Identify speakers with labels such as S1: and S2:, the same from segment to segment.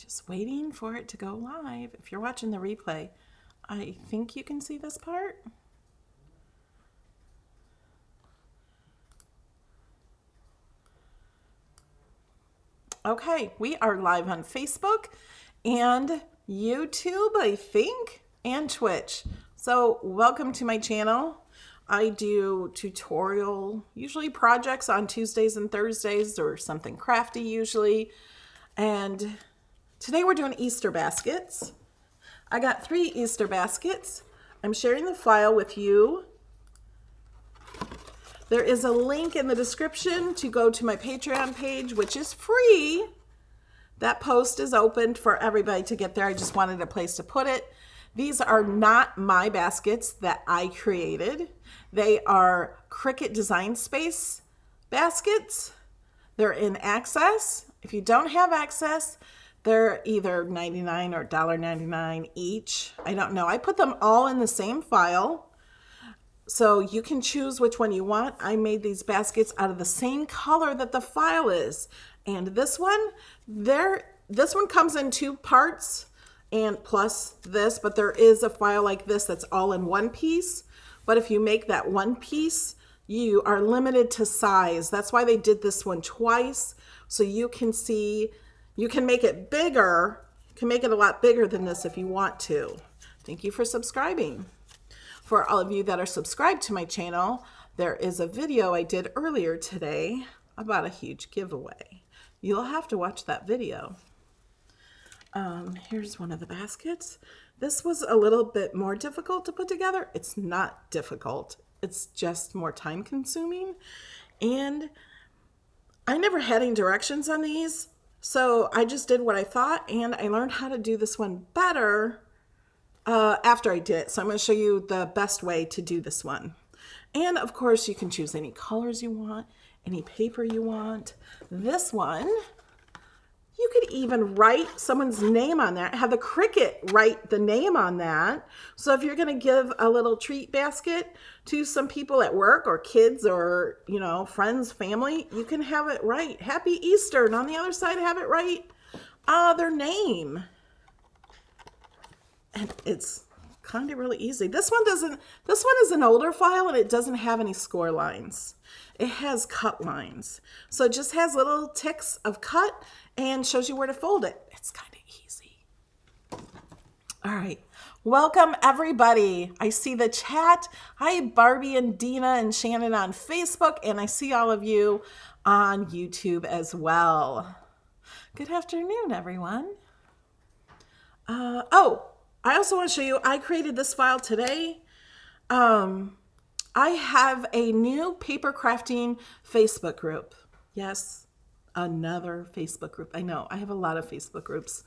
S1: Just waiting for it to go live. If you're watching the replay, I think you can see this part. Okay, we are live on Facebook and YouTube, I think, and Twitch. So welcome to my channel. I do tutorial, usually projects on Tuesdays and Thursdays, or something crafty usually. And today we're doing Easter baskets. I got 3 Easter baskets. I'm sharing the file with you. There is a link in the description to go to my Patreon page, which is free. That post is open for everybody to get there. I just wanted a place to put it. These are not my baskets that I created. They are Cricut Design Space baskets. They're in Access. If you don't have Access, they're either $99 or $1.99 each. I don't know. I put them all in the same file. So you can choose which one you want. I made these baskets out of the same color that the file is. And this one comes in 2 parts and plus this, but there is a file like this that's all in one piece. But if you make that one piece, you are limited to size. That's why they did this one twice. So you can see, you can make it bigger. You can make it a lot bigger than this if you want to. Thank you for subscribing. For all of you that are subscribed to my channel, there is a video I did earlier today about a huge giveaway. You'll have to watch that video. Here's one of the baskets. This was a little bit more difficult to put together. It's not difficult. It's just more time consuming. And I never had any directions on these, so I just did what I thought, and I learned how to do this one better after I did it. So I'm going to show you the best way to do this one. And of course you can choose any colors you want, any paper you want. This one, you could even write someone's name on that, have the Cricut write the name on that. So if you're going to give a little treat basket to some people at work or kids or, you know, friends, family, you can have it write Happy Easter, and on the other side have it write their name. And it's kind of really easy. This one is an older file and it doesn't have any score lines. It has cut lines. So it just has little ticks of cut and shows you where to fold it. It's kind of easy. All right. Welcome everybody. I see the chat. Hi Barbie and Dina and Shannon on Facebook, and I see all of you on YouTube as well. Good afternoon, everyone. I also want to show you, I created this file today. I have a new paper crafting Facebook group. Yes, another Facebook group. I know, I have a lot of Facebook groups.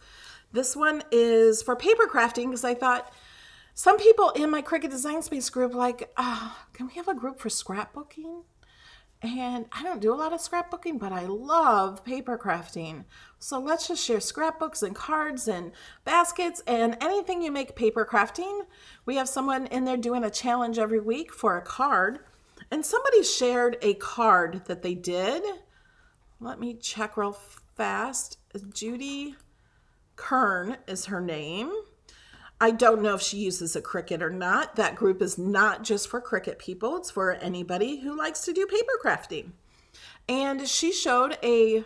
S1: This one is for paper crafting because I thought some people in my Cricut Design Space group like, can we have a group for scrapbooking? And I don't do a lot of scrapbooking, but I love paper crafting. So let's just share scrapbooks and cards and baskets and anything you make paper crafting. We have someone in there doing a challenge every week for a card. And somebody shared a card that they did. Let me check real fast. Judy Kern is her name. I don't know if she uses a Cricut or not. That group is not just for Cricut people. It's for anybody who likes to do paper crafting. And she showed a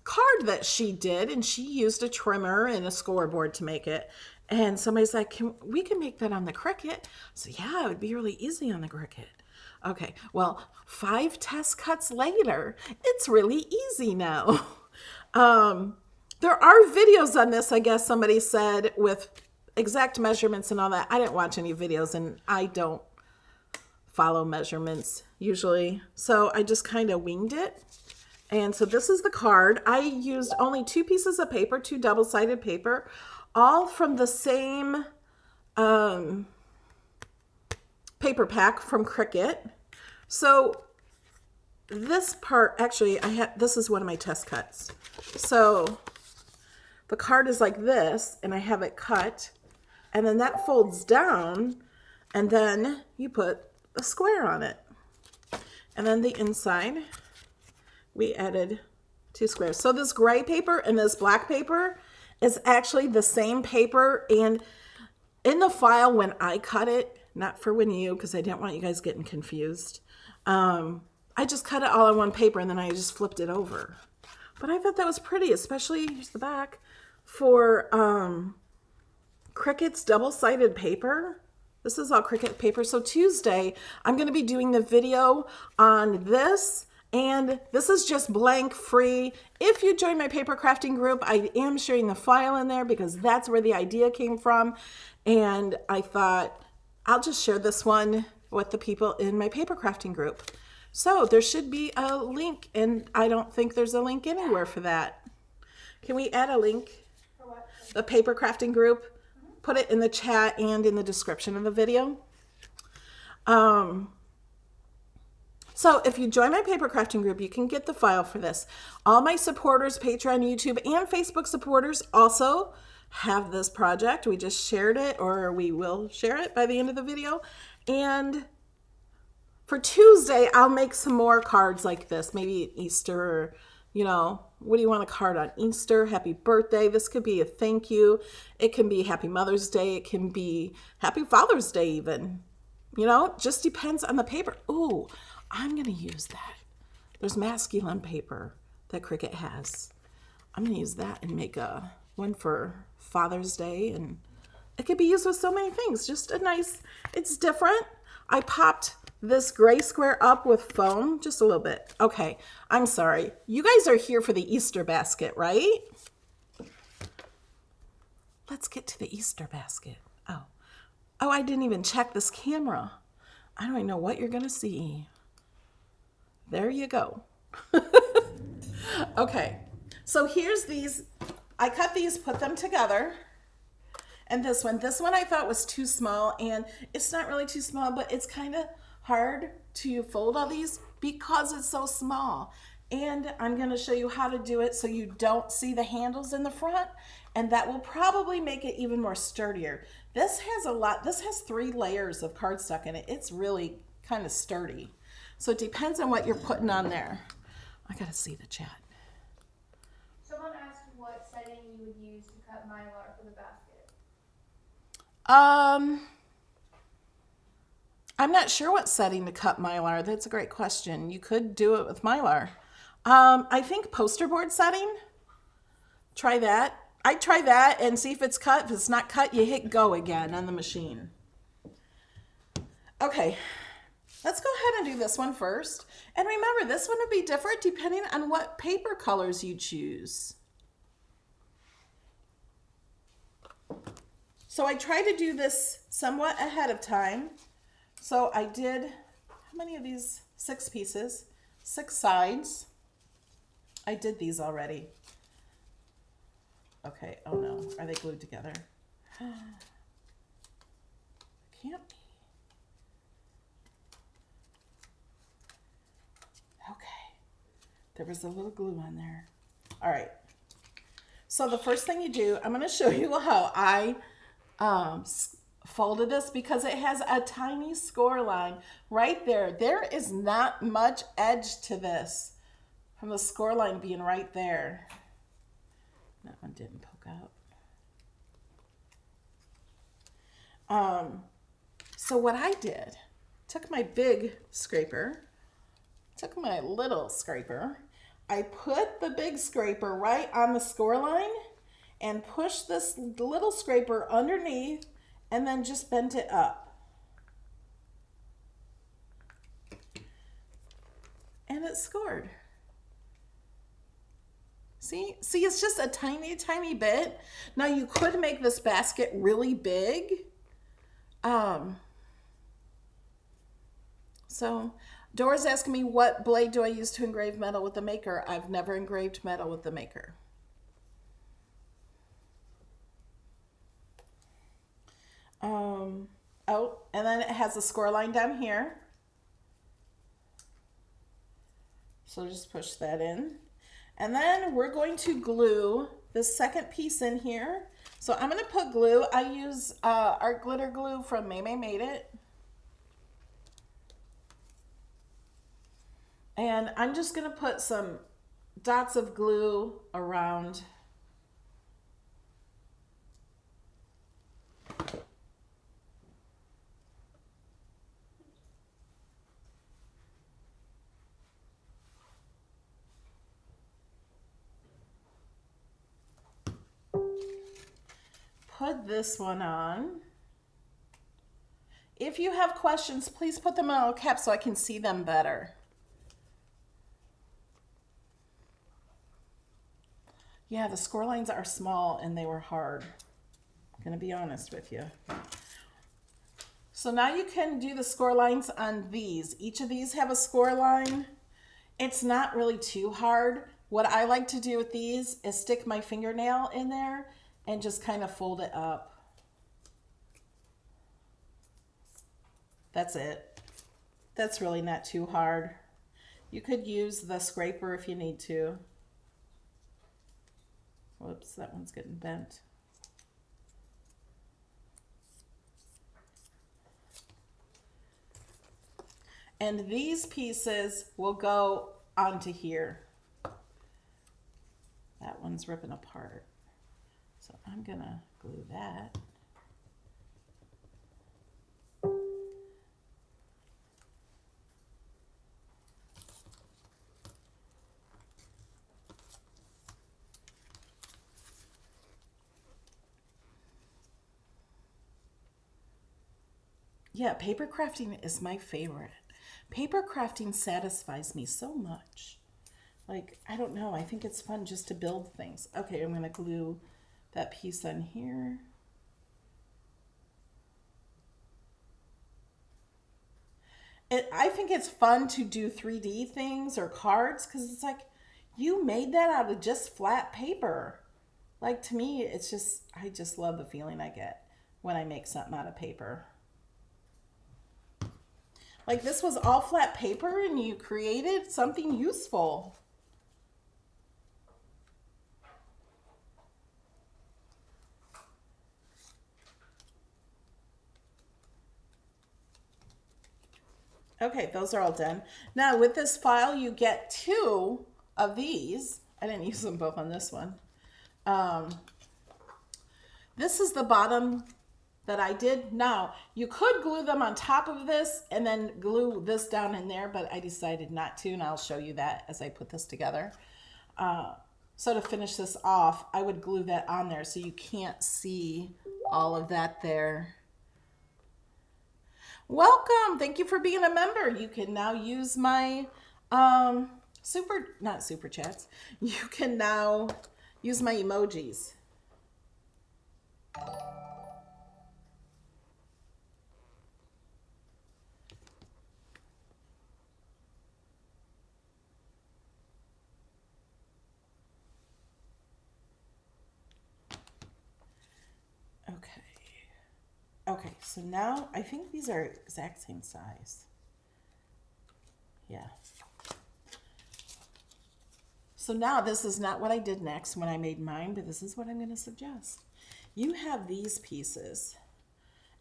S1: card that she did, and she used a trimmer and a scoreboard to make it. And somebody's like, we can make that on the Cricut. So yeah, it would be really easy on the Cricut. Okay, well, 5 test cuts later, it's really easy now. There are videos on this, I guess somebody said, with exact measurements and all that. I didn't watch any videos and I don't follow measurements usually. So I just kind of winged it. And so this is the card. I used only 2 pieces of paper, 2 double-sided paper, all from the same paper pack from Cricut. So this part, actually, this is one of my test cuts. So the card is like this, and I have it cut. And then that folds down, and then you put a square on it. And then the inside, we added 2 squares. So this gray paper and this black paper is actually the same paper. And in the file when I cut it, not for when you, because I didn't want you guys getting confused, I just cut it all on one paper and then I just flipped it over. But I thought that was pretty, especially, here's the back, for Cricut's double-sided paper. This is all Cricut paper. So Tuesday, I'm going to be doing the video on this. And this is just blank free. If you join my paper crafting group, I am sharing the file in there because that's where the idea came from. And I thought I'll just share this one with the people in my paper crafting group. So there should be a link, and I don't think there's a link anywhere for that. Can we add a link?
S2: For what?
S1: The paper crafting group. Put it in the chat and in the description of the video. So if you join my paper crafting group, you can get the file for this. All my supporters, Patreon, YouTube, and Facebook supporters also have this project. We just shared it, or we will share it by the end of the video. And for Tuesday, I'll make some more cards like this. Maybe Easter, or, you know, what do you want a card on? Easter, happy birthday. This could be a thank you. It can be happy Mother's Day. It can be happy Father's Day even. You know, just depends on the paper. Ooh, I'm going to use that. There's masculine paper that Cricut has. I'm going to use that and make a one for Father's Day. And it could be used with so many things. Just a nice, it's different. I popped this gray square up with foam, just a little bit. Okay, I'm sorry. You guys are here for the Easter basket, right? Let's get to the Easter basket. Oh, I didn't even check this camera. I don't even know what you're gonna see. There you go. Okay, so here's these. I cut these, put them together. And this one I thought was too small, and it's not really too small, but it's kind of hard to fold all these because it's so small. And I'm going to show you how to do it so you don't see the handles in the front, and that will probably make it even more sturdier. This has 3 layers of cardstock in it. It's really kind of sturdy. So it depends on what you're putting on there. I got to see the chat.
S2: Someone asked what setting you would use to cut mylar for the basket.
S1: I'm not sure what setting to cut mylar. That's a great question. You could do it with mylar. I think poster board setting. Try that. I try that and see if it's cut. If it's not cut, you hit go again on the machine. Okay, let's go ahead and do this one first. And remember, this one would be different depending on what paper colors you choose. So I try to do this somewhat ahead of time. So I did, how many of these? 6 pieces, 6 sides. I did these already. Okay, oh no, are they glued together? Can't be. Okay, there was a little glue on there. All right, so the first thing you do, I'm gonna show you how I folded this because it has a tiny score line right there. There is not much edge to this from the score line being right there. That one didn't poke out. So what I did, took my big scraper, took my little scraper, I put the big scraper right on the score line and pushed this little scraper underneath and then just bent it up. And it scored. See, it's just a tiny, tiny bit. Now you could make this basket really big. So Dora's asking me, what blade do I use to engrave metal with the maker? I've never engraved metal with the maker. Oh, and then it has a score line down here. So just push that in. And then we're going to glue this second piece in here. So I'm going to put glue. I use art glitter glue from May Made It. And I'm just going to put some dots of glue around put this one on. If you have questions, please put them in all caps so I can see them better. Yeah, the score lines are small and they were hard. I'm gonna be honest with you. So now you can do the score lines on these. Each of these have a score line. It's not really too hard. What I like to do with these is stick my fingernail in there and just kind of fold it up. That's it. That's really not too hard. You could use the scraper if you need to. Whoops, that one's getting bent. And these pieces will go onto here. That one's ripping apart. So I'm gonna glue that. Yeah, paper crafting is my favorite. Paper crafting satisfies me so much. Like, I don't know, I think it's fun just to build things. Okay, I'm gonna glue that piece on here. I think it's fun to do 3D things or cards because it's like, you made that out of just flat paper. Like, to me, it's just, I just love the feeling I get when I make something out of paper. Like, this was all flat paper and you created something useful. Okay, those are all done. Now with this file, you get 2 of these. I didn't use them both on this one. This is the bottom that I did. Now, you could glue them on top of this and then glue this down in there, but I decided not to, and I'll show you that as I put this together. So to finish this off, I would glue that on there so you can't see all of that there. Welcome. Thank you for being a member. You can now use my not super chats. You can now use my emojis. Okay, so now I think these are exact same size. Yeah. So now this is not what I did next when I made mine, but this is what I'm going to suggest. You have these pieces,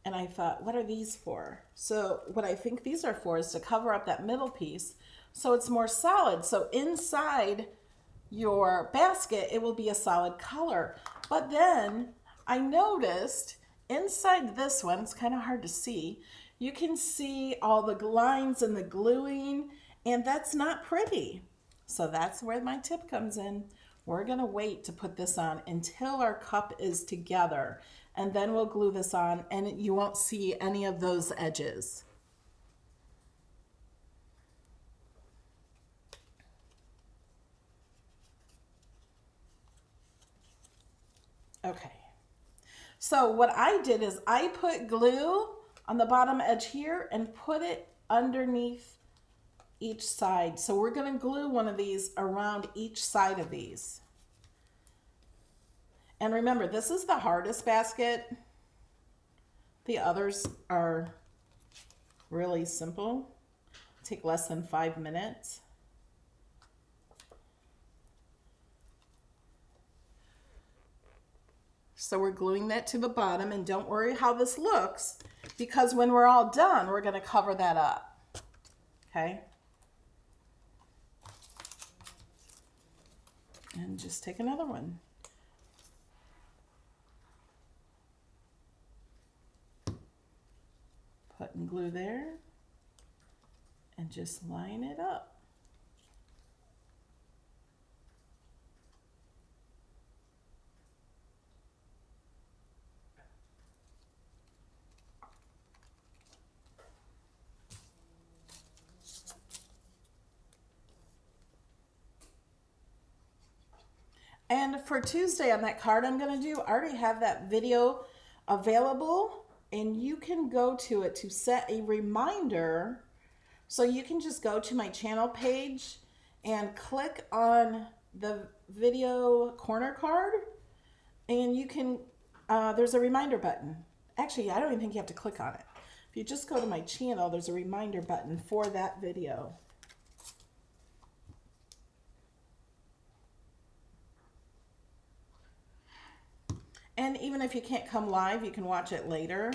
S1: and I thought, what are these for? So what I think these are for is to cover up that middle piece so it's more solid. So inside your basket, it will be a solid color. But then I noticed inside this one, it's kind of hard to see, you can see all the lines and the gluing, and that's not pretty. So that's where my tip comes in. We're gonna wait to put this on until our cup is together, and then we'll glue this on, and you won't see any of those edges. Okay. So what I did is I put glue on the bottom edge here and put it underneath each side. So we're going to glue one of these around each side of these. And remember, this is the hardest basket. The others are really simple. Take less than 5 minutes. So we're gluing that to the bottom, and don't worry how this looks, because when we're all done, we're going to cover that up. Okay? And just take another one. Put and glue there, and just line it up. And for Tuesday on that card I'm going to do, I already have that video available, and you can go to it to set a reminder. So you can just go to my channel page and click on the video corner card, and you can, there's a reminder button. Actually, I don't even think you have to click on it. If you just go to my channel, there's a reminder button for that video. And even if you can't come live, you can watch it later.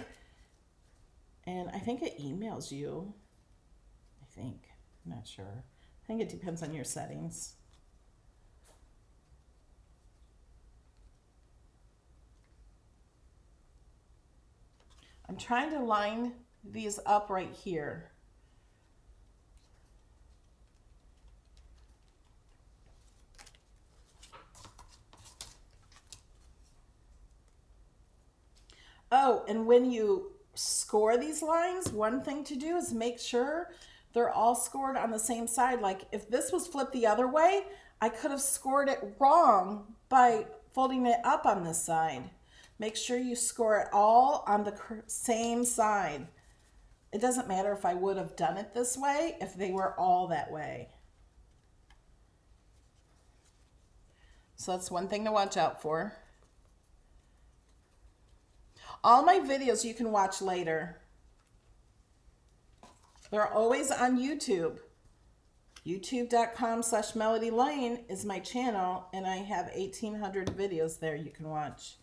S1: And I think it emails you. I'm not sure. I think it depends on your settings. I'm trying to line these up right here. Oh, and when you score these lines, one thing to do is make sure they're all scored on the same side. Like if this was flipped the other way, I could have scored it wrong by folding it up on this side. Make sure you score it all on the same side. It doesn't matter if I would have done it this way if they were all that way. So that's one thing to watch out for. All my videos you can watch later. They're always on YouTube. YouTube.com/MelodyLane is my channel, and I have 1,800 videos there you can watch.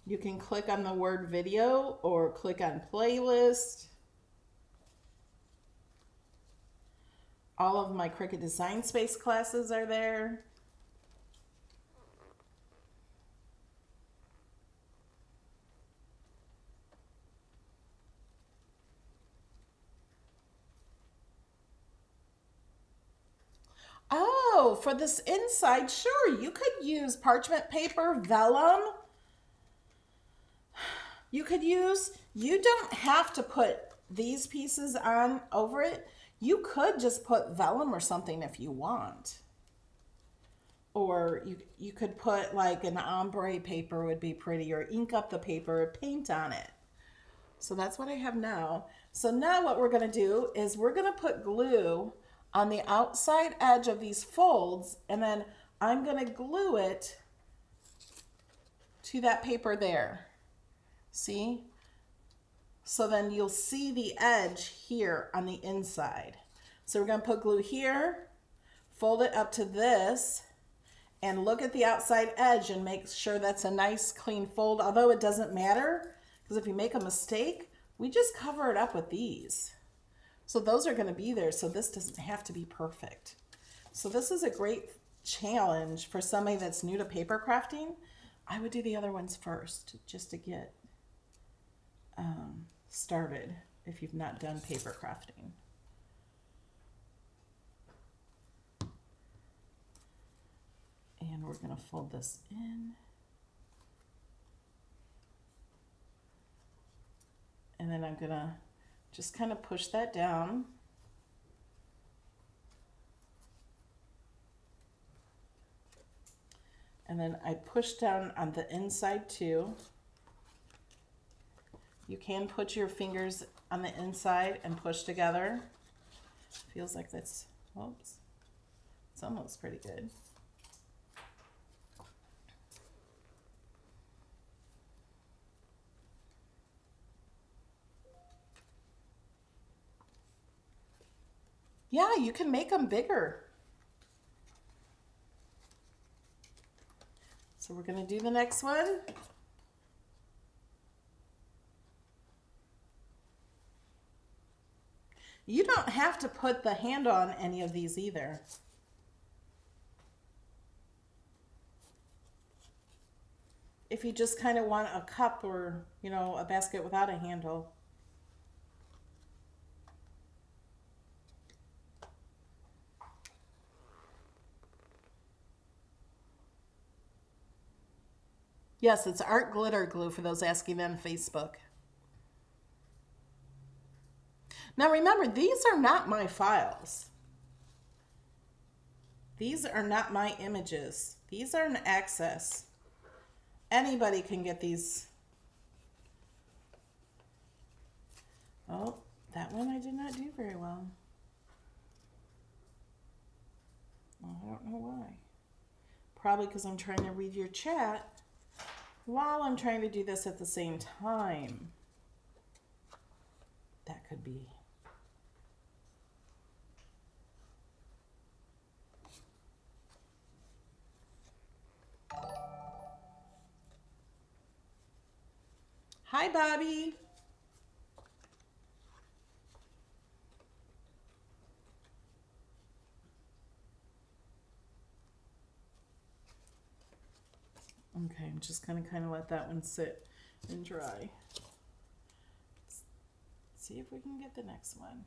S1: You can click on the word video or click on playlist. All of my Cricut Design Space classes are there. Oh, for this inside, sure, you could use parchment paper, vellum. You don't have to put these pieces on over it. You could just put vellum or something if you want. Or you could put like an ombre paper would be pretty, or ink up the paper, or paint on it. So that's what I have now. So now what we're gonna do is we're gonna put glue on the outside edge of these folds, and then I'm gonna glue it to that paper there. See? So then you'll see the edge here on the inside. So we're gonna put glue here, fold it up to this, and look at the outside edge and make sure that's a nice clean fold, although it doesn't matter, because if you make a mistake, we just cover it up with these. So those are gonna be there, so this doesn't have to be perfect. So this is a great challenge for somebody that's new to paper crafting. I would do the other ones first, just to get started if you've not done paper crafting. And we're gonna fold this in. And then I'm gonna just kind of push that down. And then I push down on the inside too. You can put your fingers on the inside and push together. Feels like that's, oops, it's almost pretty good. Yeah, you can make them bigger. So we're going to do the next one. You don't have to put the handle on any of these either. If you just kind of want a cup or, you know, a basket without a handle. Yes, it's art glitter glue for those asking on Facebook. Now remember, these are not my files. These are not my images. These are an access. Anybody can get these. Oh, that one I did not do very well. I don't know why. Probably because I'm trying to read your chat while I'm trying to do this at the same time. That could be. Hi, Bobby. Okay, I'm just gonna kind of let that one sit and dry. Let's see if we can get the next one.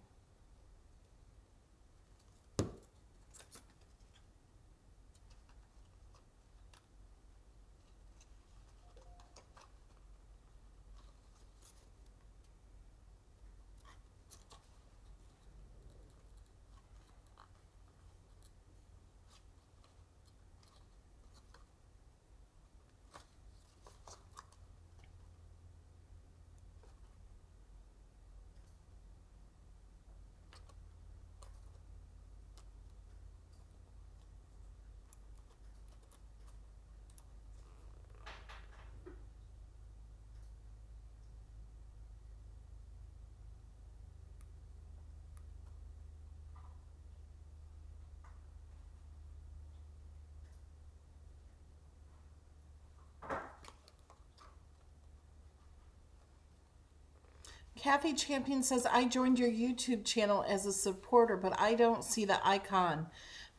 S1: Kathy Champion says, I joined your YouTube channel as a supporter, but I don't see the icon.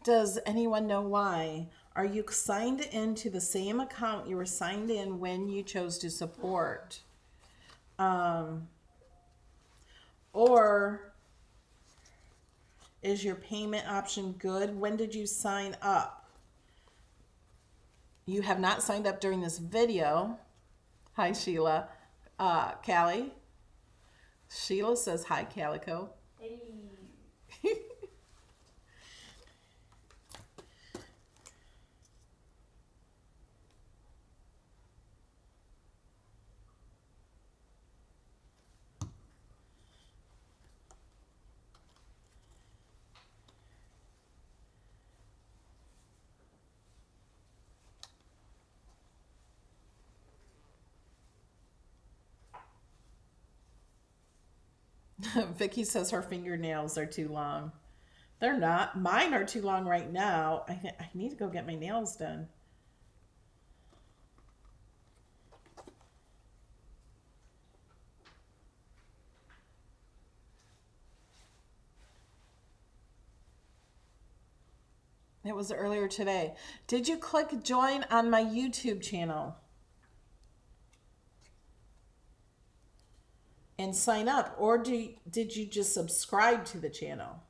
S1: Does anyone know why? Are you signed into the same account you were signed in when you chose to support? Or is your payment option good? When did you sign up? You have not signed up during this video. Hi, Sheila. Callie. Sheila says, hi, Calico.
S2: Hey.
S1: Vicky says her fingernails are too long. They're not. Mine are too long right now. I need to go get my nails done. It was earlier today. Did you click join on my YouTube channel and sign up, or did you just subscribe to the channel?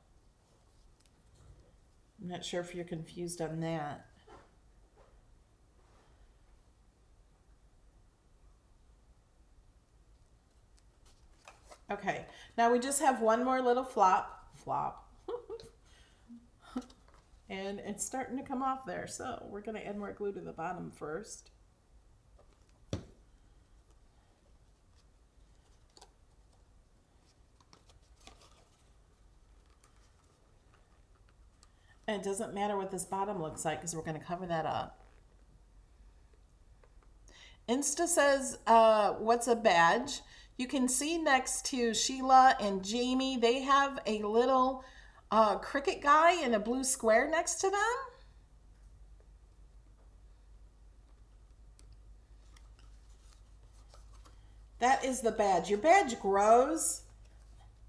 S1: I'm not sure if you're confused on that. Okay, now we just have one more little flop. And it's starting to come off there, so we're going to add more glue to the bottom first. And it doesn't matter what this bottom looks like because we're going to cover that up. Insta says, what's a badge? You can see next to Sheila and Jamie, they have a little Cricut guy in a blue square next to them. That is the badge. Your badge grows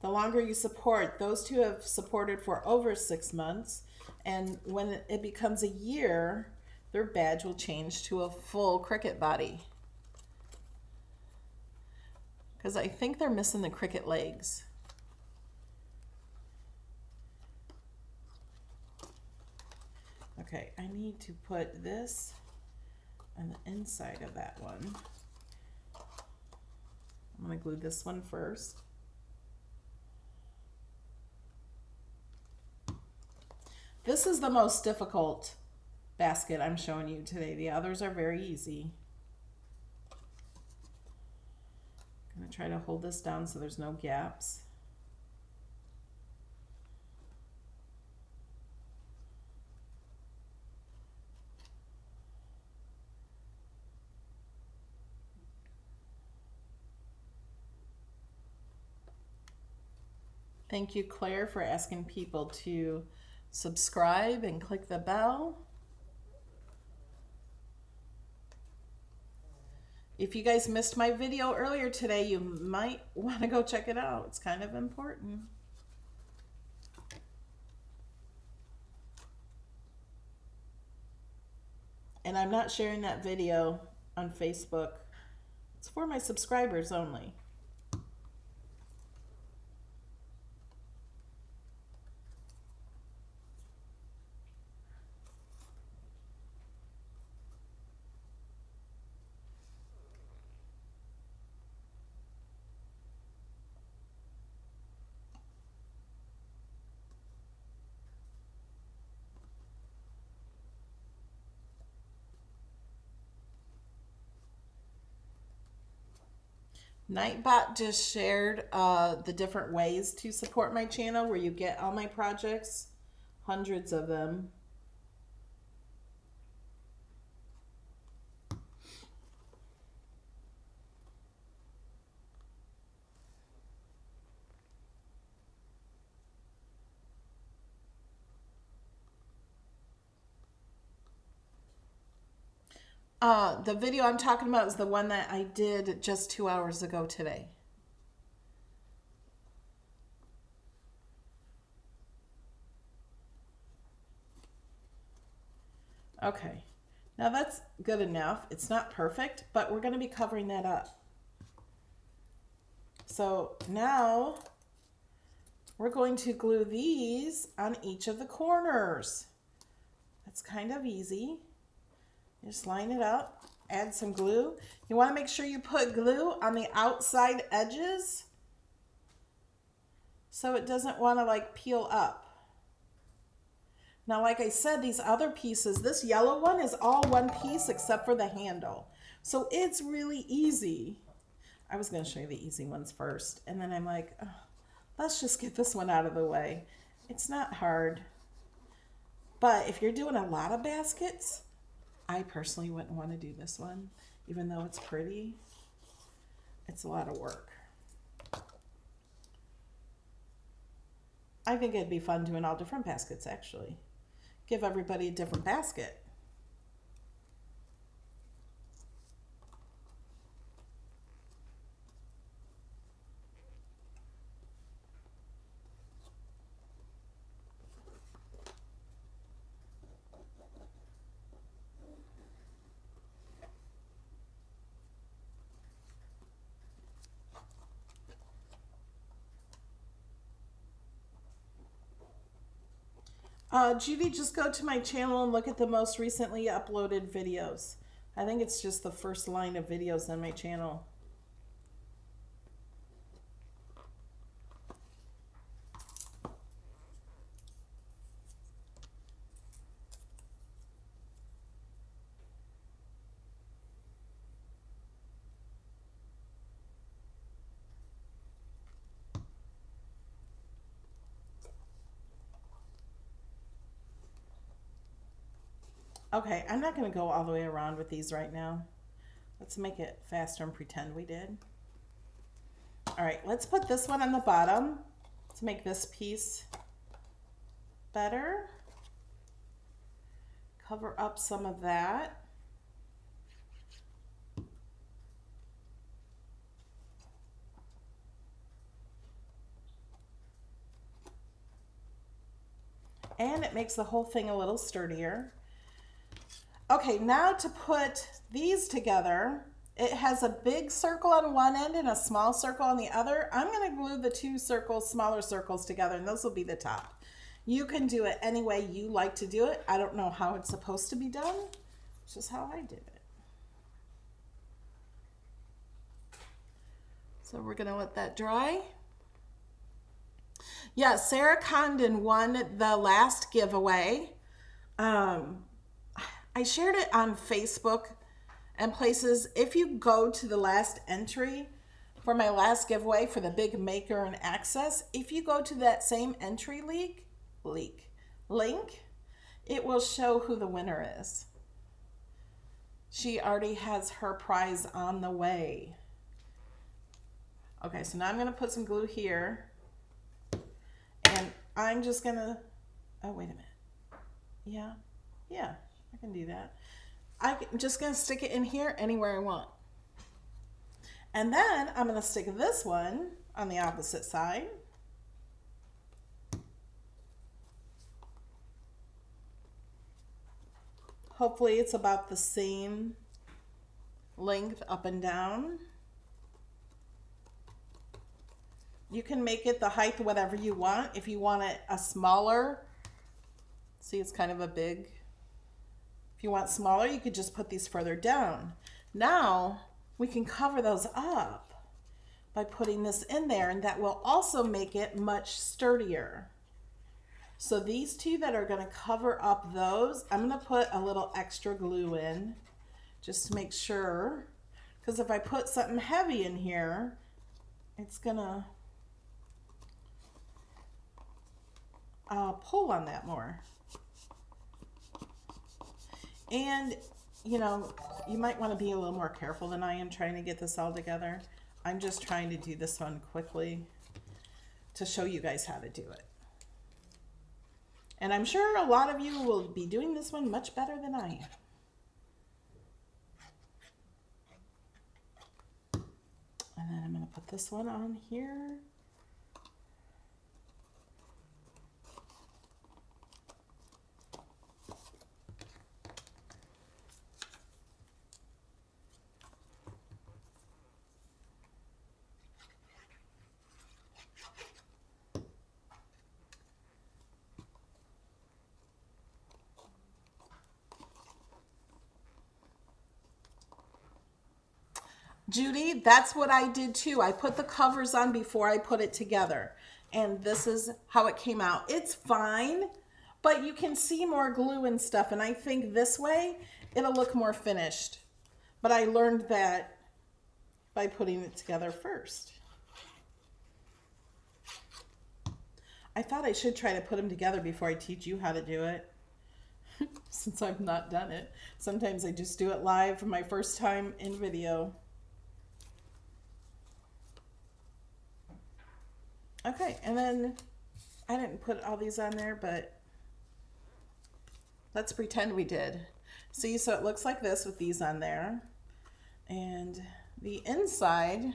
S1: the longer you support. Those two have supported for over 6 months. And when it becomes a year, their badge will change to a full Cricut body. Because I think they're missing the Cricut legs. Okay, I need to put this on the inside of that one. I'm going to glue this one first. This is the most difficult basket I'm showing you today. The others are very easy. I'm gonna try to hold this down so there's no gaps. Thank you, Claire, for asking people to subscribe and click the bell. If you guys missed my video earlier today, you might want to go check it out. It's kind of important. And I'm not sharing that video on Facebook. It's for my subscribers only. Nightbot just shared the different ways to support my channel where you get all my projects, hundreds of them. The video I'm talking about is the one that I did just 2 hours ago today. Okay, now that's good enough. It's not perfect, but we're going to be covering that up. So now we're going to glue these on each of the corners. That's kind of easy. Just line it up, add some glue. You want to make sure you put glue on the outside edges so it doesn't want to like peel up. Now, like I said, these other pieces, this yellow one is all one piece except for the handle. So it's really easy. I was going to show you the easy ones first, and then I'm like, oh, let's just get this one out of the way. It's not hard. But if you're doing a lot of baskets, I personally wouldn't want to do this one, even though it's pretty. It's a lot of work. I think it'd be fun doing all different baskets, actually. Give everybody a different basket. Judy, just go to my channel and look at the most recently uploaded videos. I think it's just the first line of videos on my channel. Okay, I'm not going to go all the way around with these right now. Let's make it faster and pretend we did. All right, let's put this one on the bottom to make this piece better. Cover up some of that. And it makes the whole thing a little sturdier. Okay, now to put these together, it has a big circle on one end and a small circle on the other. I'm going to glue the two circles, smaller circles together, and those will be the top. You can do it any way you like to do it. I don't know how it's supposed to be done. It's just how I did it. So we're going to let that dry. Yeah, Sarah Condon won the last giveaway. I shared it on Facebook and places. If you go to the last entry for my last giveaway for the big maker and access, if you go to that same entry link, it will show who the winner is. She already has her prize on the way. Okay, so now I'm going to put some glue here. And I'm just going to, oh, wait a minute. Yeah, I can do that. I'm just going to stick it in here anywhere I want. And then I'm going to stick this one on the opposite side. Hopefully it's about the same length up and down. You can make it the height whatever you want. If you want it a smaller, see it's kind of a big. If you want smaller, you could just put these further down. Now we can cover those up by putting this in there, and that will also make it much sturdier. So these two that are going to cover up those, I'm going to put a little extra glue in just to make sure, because if I put something heavy in here, it's going to pull on that more. And you know, you might want to be a little more careful than I am trying to get this all together. I'm just trying to do this one quickly to show you guys how to do it. And I'm sure a lot of you will be doing this one much better than I am. And then I'm going to put this one on here. Judy, that's what I did too. I put the covers on before I put it together. And this is how it came out. It's fine, but you can see more glue and stuff. And I think this way, it'll look more finished. But I learned that by putting it together first. I thought I should try to put them together before I teach you how to do it. Since I've not done it. Sometimes I just do it live for my first time in video. Okay, and then I didn't put all these on there, but let's pretend we did. See, so it looks like this with these on there. And the inside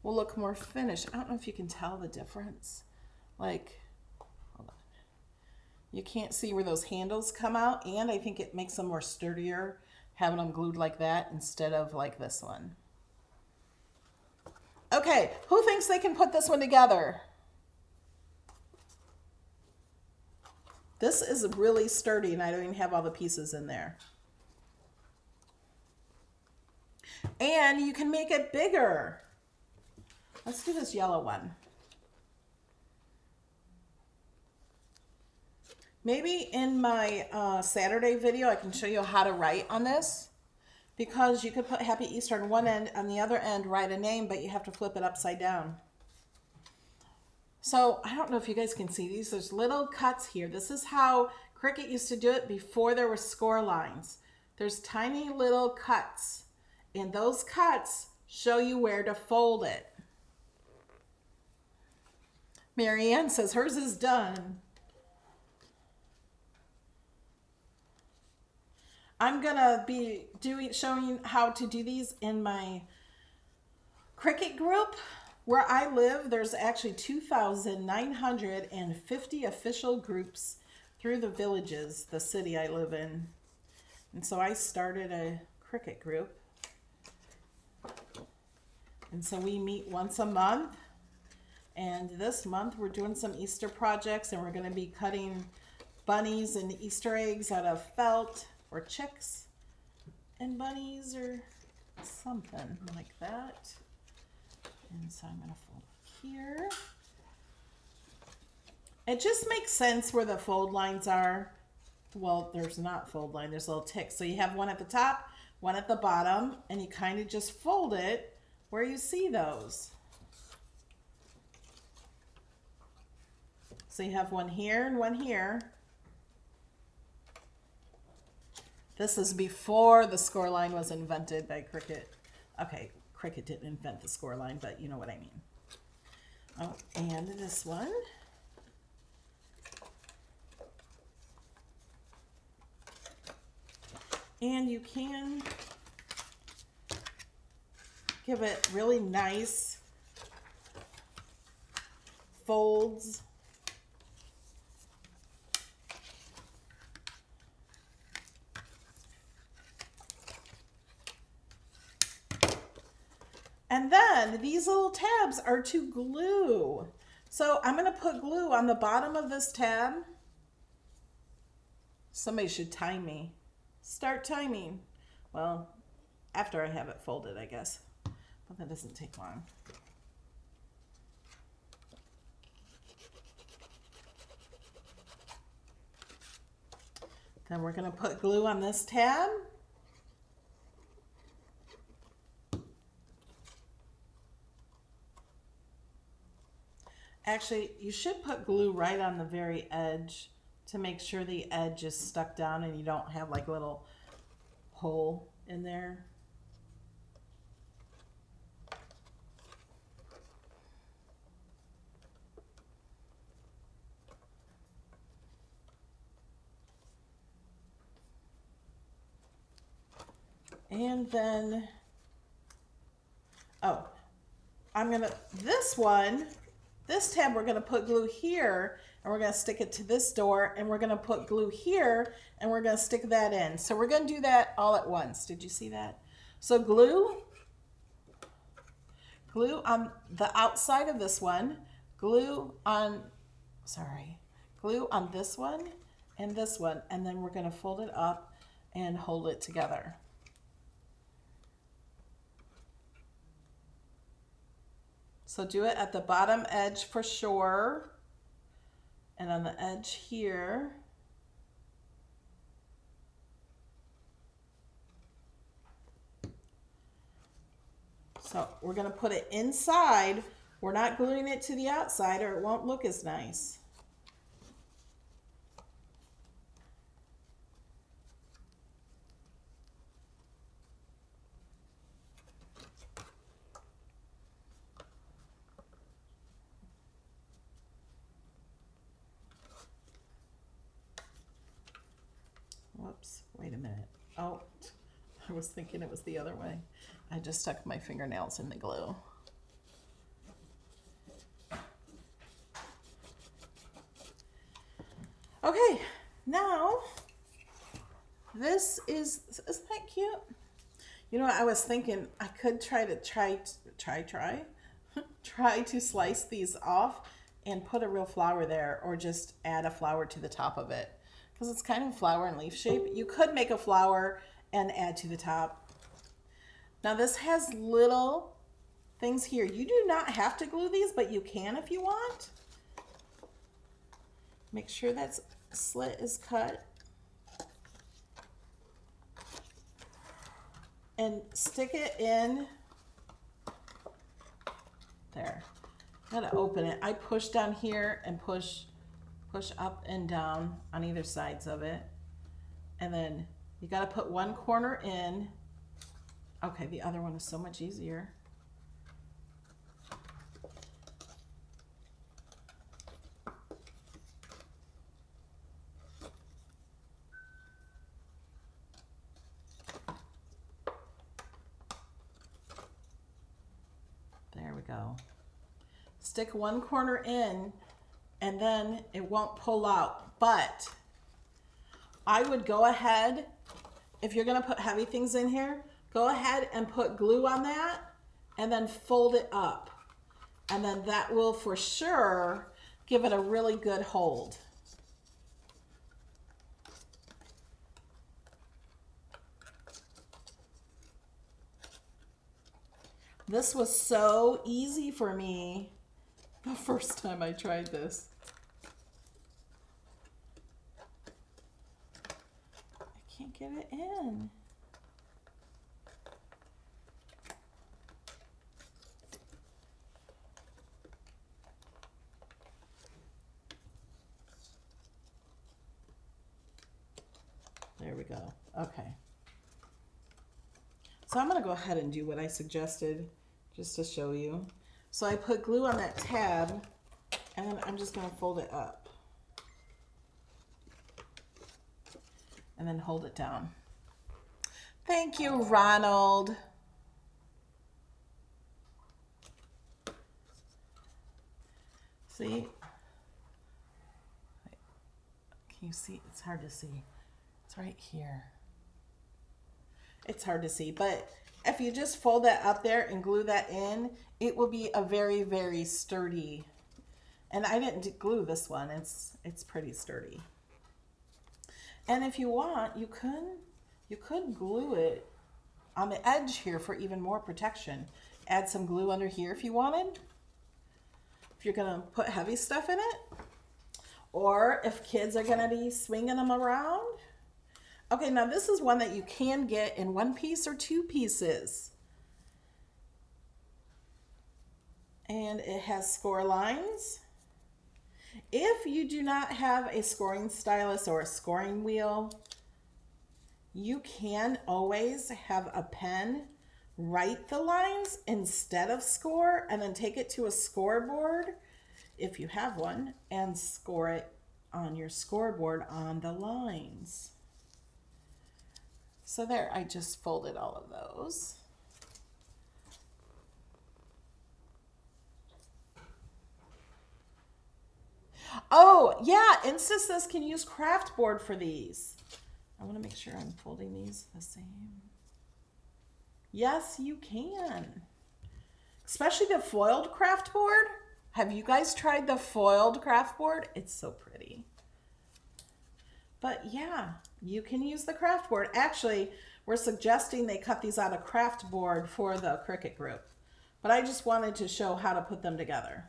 S1: will look more finished. I don't know if you can tell the difference. Like, hold on. You can't see where those handles come out, and I think it makes them more sturdier having them glued like that instead of like this one. Okay, who thinks they can put this one together? This is really sturdy and I don't even have all the pieces in there. And you can make it bigger. Let's do this yellow one. Maybe in my Saturday video I can show you how to write on this. Because you could put Happy Easter on one end, on the other end write a name, but you have to flip it upside down. So I don't know if you guys can see these. There's little cuts here. This is how Cricut used to do it before there were score lines. There's tiny little cuts, and those cuts show you where to fold it. Marianne says hers is done. I'm gonna be showing how to do these in my Cricut group. Where I live, there's actually 2,950 official groups through the villages, the city I live in. And so I started a Cricut group. And so we meet once a month. And this month we're doing some Easter projects, and we're gonna be cutting bunnies and Easter eggs out of felt, or chicks and bunnies or something like that. And so I'm going to fold it here. It just makes sense where the fold lines are. Well, there's not fold line, there's little ticks. So you have one at the top, one at the bottom, and you kind of just fold it where you see those. So you have one here and one here. This is before the score line was invented by Cricut. Okay, Cricut didn't invent the score line, but you know what I mean. Oh, and this one. And you can give it really nice folds. And then these little tabs are to glue. So I'm going to put glue on the bottom of this tab. Somebody should time me. Start timing. Well, after I have it folded, I guess. But that doesn't take long. Then we're going to put glue on this tab. Actually, you should put glue right on the very edge to make sure the edge is stuck down and you don't have like a little hole in there. And then, oh, this tab we're gonna put glue here and we're gonna stick it to this door and we're gonna put glue here and we're gonna stick that in. So we're gonna do that all at once. Did you see that? So glue on the outside of this one, glue on this one, and then we're gonna fold it up and hold it together. So do it at the bottom edge for sure, and on the edge here. So we're going to put it inside. We're not gluing it to the outside or it won't look as nice. Whoops, wait a minute. Oh, I was thinking it was the other way. I just stuck my fingernails in the glue. Okay, now isn't that cute? You know what, I was thinking I could try to slice these off and put a real flower there, or just add a flower to the top of it, because it's kind of flower and leaf shape. You could make a flower and add to the top. Now this has little things here. You do not have to glue these, but you can if you want. Make sure that slit is cut. And stick it in there. Gotta open it. I push down here and push up and down on either sides of it. And then you gotta put one corner in. Okay, the other one is so much easier. There we go. Stick one corner in and then it won't pull out. But I would go ahead, if you're gonna put heavy things in here, go ahead and put glue on that and then fold it up. And then that will for sure give it a really good hold. This was so easy for me the first time I tried this. it in. There we go. Okay. So I'm going to go ahead and do what I suggested just to show you. So I put glue on that tab, and then I'm just going to fold it up. And then hold it down. Thank you, Ronald. See? Can you see? It's hard to see. It's right here. It's hard to see, but if you just fold that up there and glue that in, it will be a very, very sturdy. And I didn't glue this one. It's pretty sturdy. And if you want, you could glue it on the edge here for even more protection. Add some glue under here if you wanted. If you're gonna put heavy stuff in it, or if kids are gonna be swinging them around. Okay, now this is one that you can get in 1 piece or 2 pieces. And it has score lines. If you do not have a scoring stylus or a scoring wheel, you can always have a pen write the lines instead of score, and then take it to a scoreboard, if you have one, and score it on your scoreboard on the lines. So there, I just folded all of those. Oh, yeah, Insta says can use craft board for these. I want to make sure I'm folding these the same. Yes, you can. Especially the foiled craft board. Have you guys tried the foiled craft board? It's so pretty. But yeah, you can use the craft board. Actually, we're suggesting they cut these out of craft board for the Cricut group. But I just wanted to show how to put them together.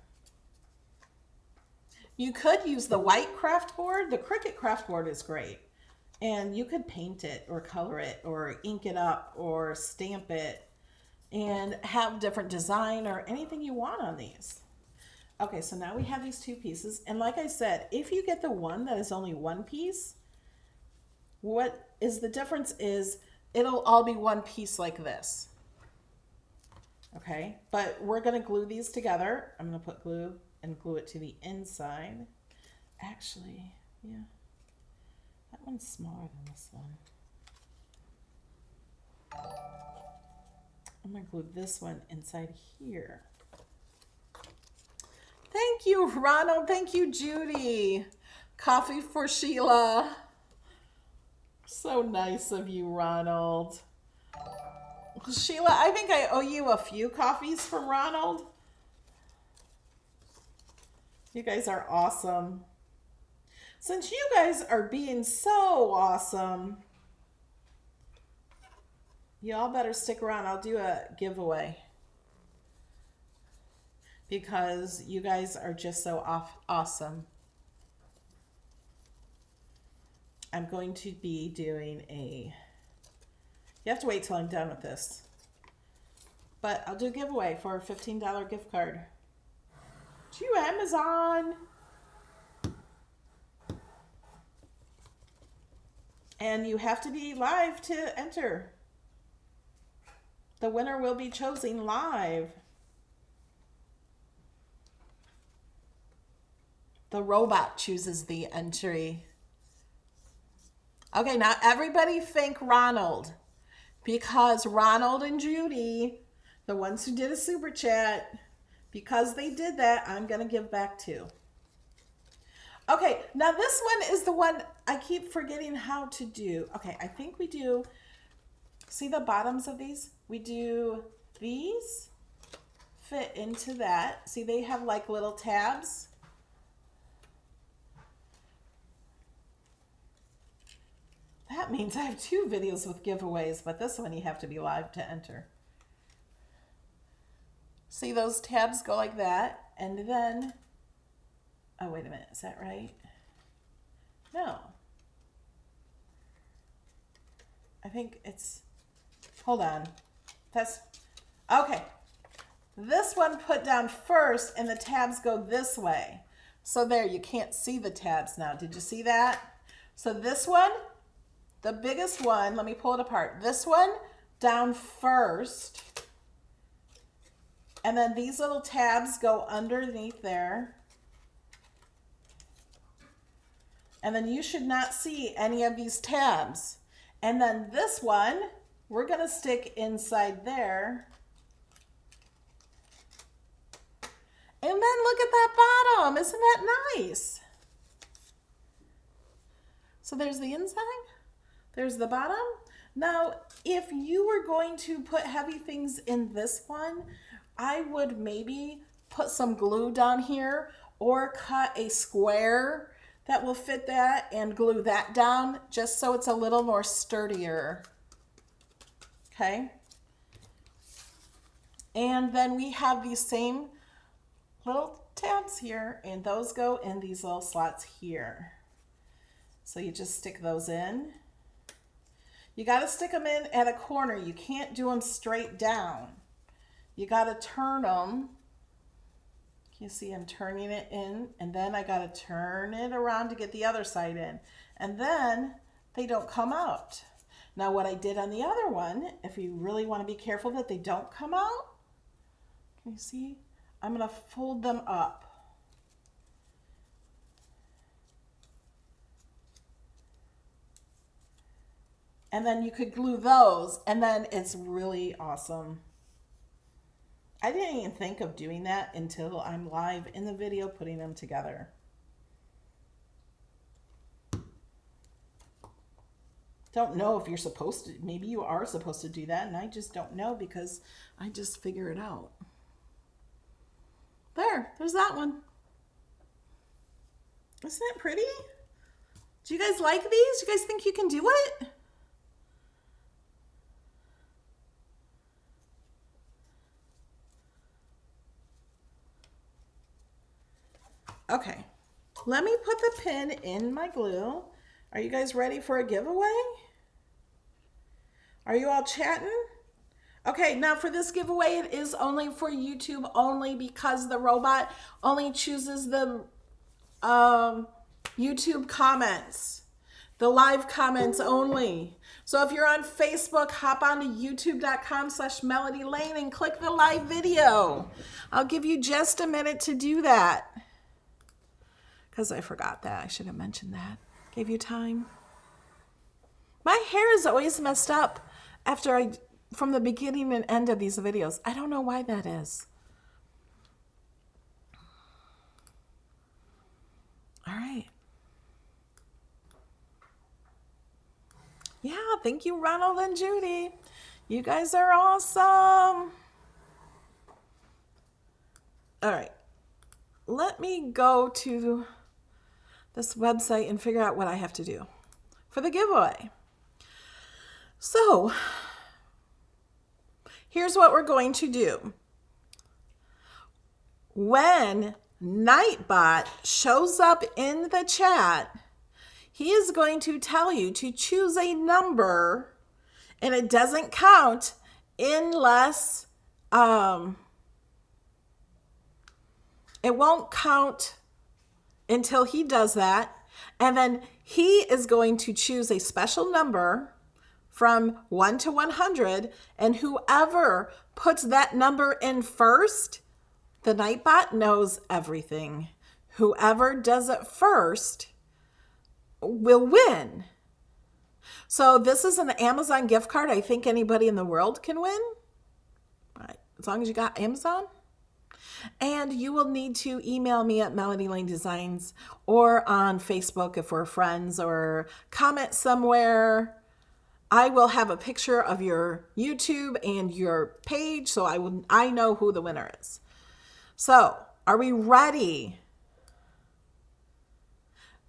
S1: You could use the white craft board. The Cricut craft board is great. And you could paint it or color it or ink it up or stamp it and have different design or anything you want on these. Okay, so now we have these 2 pieces. And like I said, if you get the one that is only 1 piece, what is the difference is it'll all be 1 piece like this. Okay, but we're going to glue these together. I'm going to put glue and glue it to the inside. Actually, yeah, that one's smaller than this one. I'm going to glue this one inside here. Thank you, Ronald. Thank you, Judy. Coffee for Sheila. So nice of you, Ronald. Sheila, I think I owe you a few coffees from Ronald. You guys are awesome. Since you guys are being so awesome, y'all better stick around. I'll do a giveaway because you guys are just so awesome. I'm going to be doing you have to wait till I'm done with this, but I'll do a giveaway for a $15 gift card to Amazon. And you have to be live to enter. The winner will be chosen live. The robot chooses the entry. Okay, now everybody thank Ronald, because Ronald and Judy, the ones who did a super chat, because they did that, I'm going to give back too. Okay, now this one is the one I keep forgetting how to do. Okay, I think we do, see the bottoms of these? We do these fit into that. See, they have like little tabs. That means I have 2 videos with giveaways, but this one you have to be live to enter. See, those tabs go like that, and then, oh, wait a minute, is that right? No. I think it's, hold on. That's, okay. This one put down first and the tabs go this way. So there, you can't see the tabs now. Did you see that? So this one, the biggest one, let me pull it apart. This one down first. And then these little tabs go underneath there. And then you should not see any of these tabs. And then this one, we're gonna stick inside there. And then look at that bottom, isn't that nice? So there's the inside, there's the bottom. Now, if you were going to put heavy things in this one, I would maybe put some glue down here or cut a square that will fit that and glue that down just so it's a little more sturdier. Okay. And then we have these same little tabs here, and those go in these little slots here. So you just stick those in. You got to stick them in at a corner. You can't do them straight down. You got to turn them. You see I'm turning it in, and then I got to turn it around to get the other side in. And then they don't come out. Now what I did on the other one, if you really want to be careful that they don't come out, can you see? I'm going to fold them up. And then you could glue those, and then it's really awesome. I didn't even think of doing that until I'm live in the video putting them together. Don't know if you're supposed to, maybe you are supposed to do that, and I just don't know because I just figure it out. There's that one. Isn't it pretty? Do you guys like these? Do you guys think you can do it? Okay, let me put the pin in my glue. Are you guys ready for a giveaway? Are you all chatting? Okay, now for this giveaway, it is only for YouTube only because the robot only chooses the YouTube comments, the live comments only. So if you're on Facebook, hop on to youtube.com/MelodyLane and click the live video. I'll give you just a minute to do that. Because I forgot that. I should have mentioned that. Gave you time. My hair is always messed up from the beginning and end of these videos. I don't know why that is. All right. Yeah, thank you, Ronald and Judy. You guys are awesome. All right. Let me go to this website and figure out what I have to do for the giveaway. So here's what we're going to do. When Nightbot shows up in the chat, he is going to tell you to choose a number, and it doesn't count unless it won't count until he does that. And then he is going to choose a special number from 1 to 100. And whoever puts that number in first, the Nightbot knows everything. Whoever does it first will win. So this is an Amazon gift card. I think anybody in the world can win. Right. As long as you got Amazon. And you will need to email me at Melody Lane Designs or on Facebook if we're friends, or comment somewhere. I will have a picture of your YouTube and your page so I know who the winner is. So, are we ready?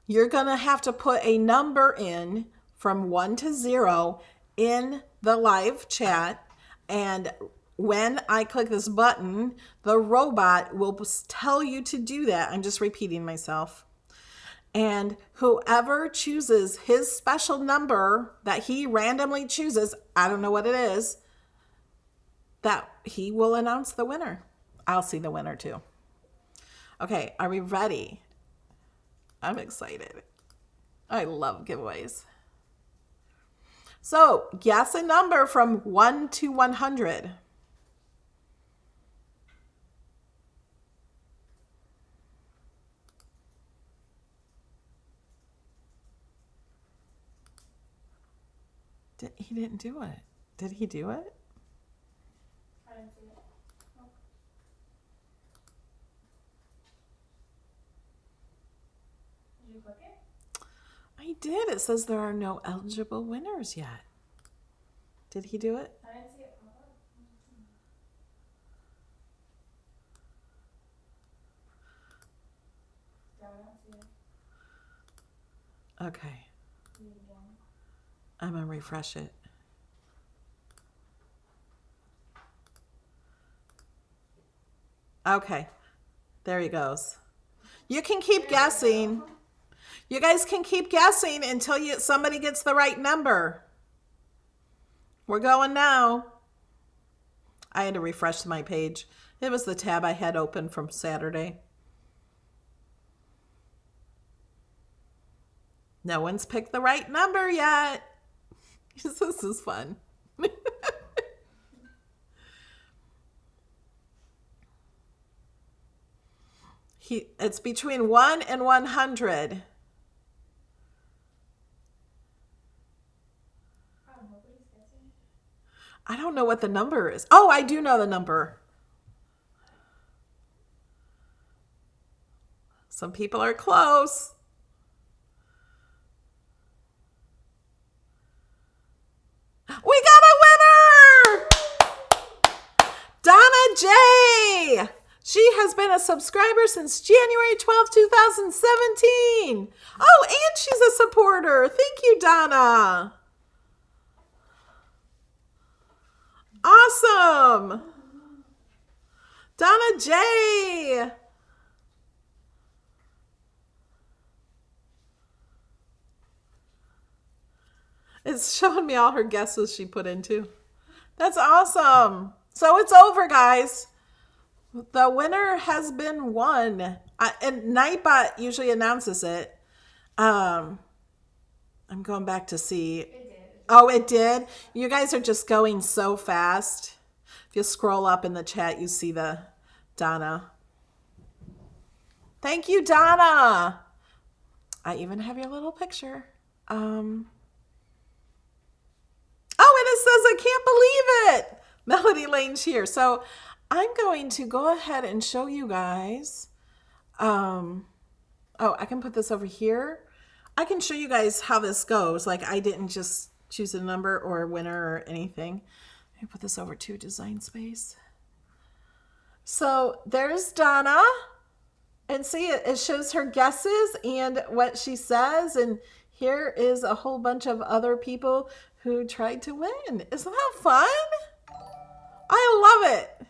S1: You're going to have to put a number in from 1 to 0 in the live chat, and when I click this button, the robot will tell you to do that. I'm just repeating myself. And whoever chooses his special number that he randomly chooses, I don't know what it is, that he will announce the winner. I'll see the winner too. Okay, are we ready? I'm excited. I love giveaways. So, guess a number from 1 to 100. He didn't do it. Did he do it?
S2: I didn't see it. Nope. Did you click it?
S1: I did. It says there are no eligible winners yet. Did he do it?
S2: I didn't see it pop up. No, I don't see it.
S1: Okay.
S2: See it again.
S1: I'm going to refresh it. Okay. There he goes. You can keep guessing. You guys can keep guessing until somebody gets the right number. We're going now. I had to refresh my page. It was the tab I had open from Saturday. No one's picked the right number yet. This is fun. It's between 1 and 100.
S2: Oh, nobody's guessing.
S1: I don't know what the number is. Oh, I do know the number. Some people are close. We got a winner! Donna J. She has been a subscriber since January 12th, 2017. Oh, and she's a supporter. Thank you, Donna. Awesome. Donna J. It's showing me all her guesses she put into. That's awesome. So it's over, guys. The winner has been won. And Nightbot usually announces it. I'm going back to see.
S2: It did.
S1: Oh, it did? You guys are just going so fast. If you scroll up in the chat, you see the Donna. Thank you, Donna. I even have your little picture. Oh, and it says, I can't believe it. Melody Lane's here. So I'm going to go ahead and show you guys. Oh, I can put this over here. I can show you guys how this goes. Like, I didn't just choose a number or a winner or anything. Let me put this over to Design Space. So there's Donna. And see, it shows her guesses and what she says. And here is a whole bunch of other people who tried to win. Isn't that fun? I love it.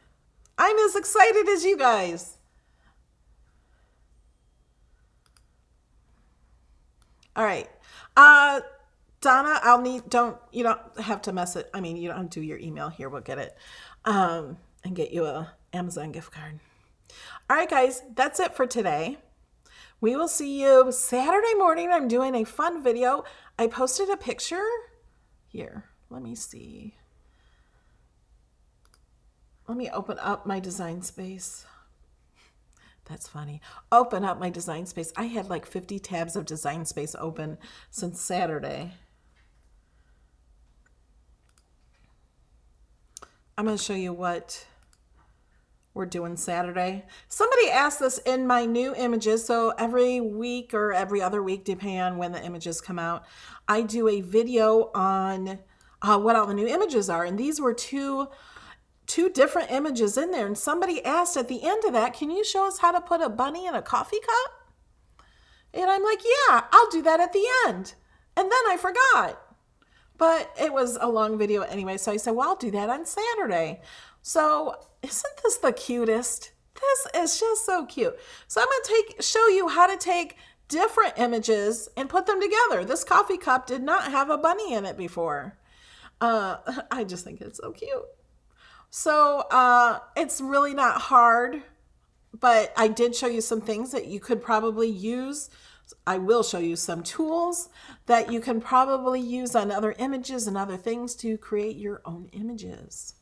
S1: I'm as excited as you guys. All right. Donna, you don't have to mess it. I mean, you don't do your email here. We'll get it and get you a Amazon gift card. All right, guys, that's it for today. We will see you Saturday morning. I'm doing a fun video. I posted a picture. Here, let me see. Let me open up my Design Space. That's funny. Open up my Design Space. I had like 50 tabs of Design Space open since Saturday. I'm going to show you what we're doing Saturday. Somebody asked this in my new images. So every week or every other week, depending on when the images come out, I do a video on what all the new images are. And these were two different images in there. And somebody asked at the end of that, can you show us how to put a bunny in a coffee cup? And I'm like, yeah, I'll do that at the end. And then I forgot. But it was a long video anyway. So I said, well, I'll do that on Saturday. So isn't this the cutest? This is just so cute. So I'm going to show you how to take different images and put them together. This coffee cup did not have a bunny in it before. I just think it's so cute. So it's really not hard, but I did show you some things that you could probably use. I will show you some tools that you can probably use on other images and other things to create your own images.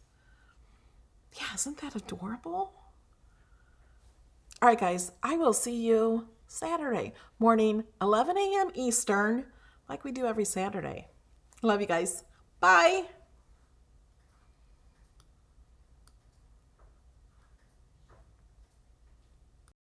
S1: Yeah, isn't that adorable? All right, guys, I will see you Saturday morning, 11 a.m. Eastern, like we do every Saturday. Love you guys. Bye.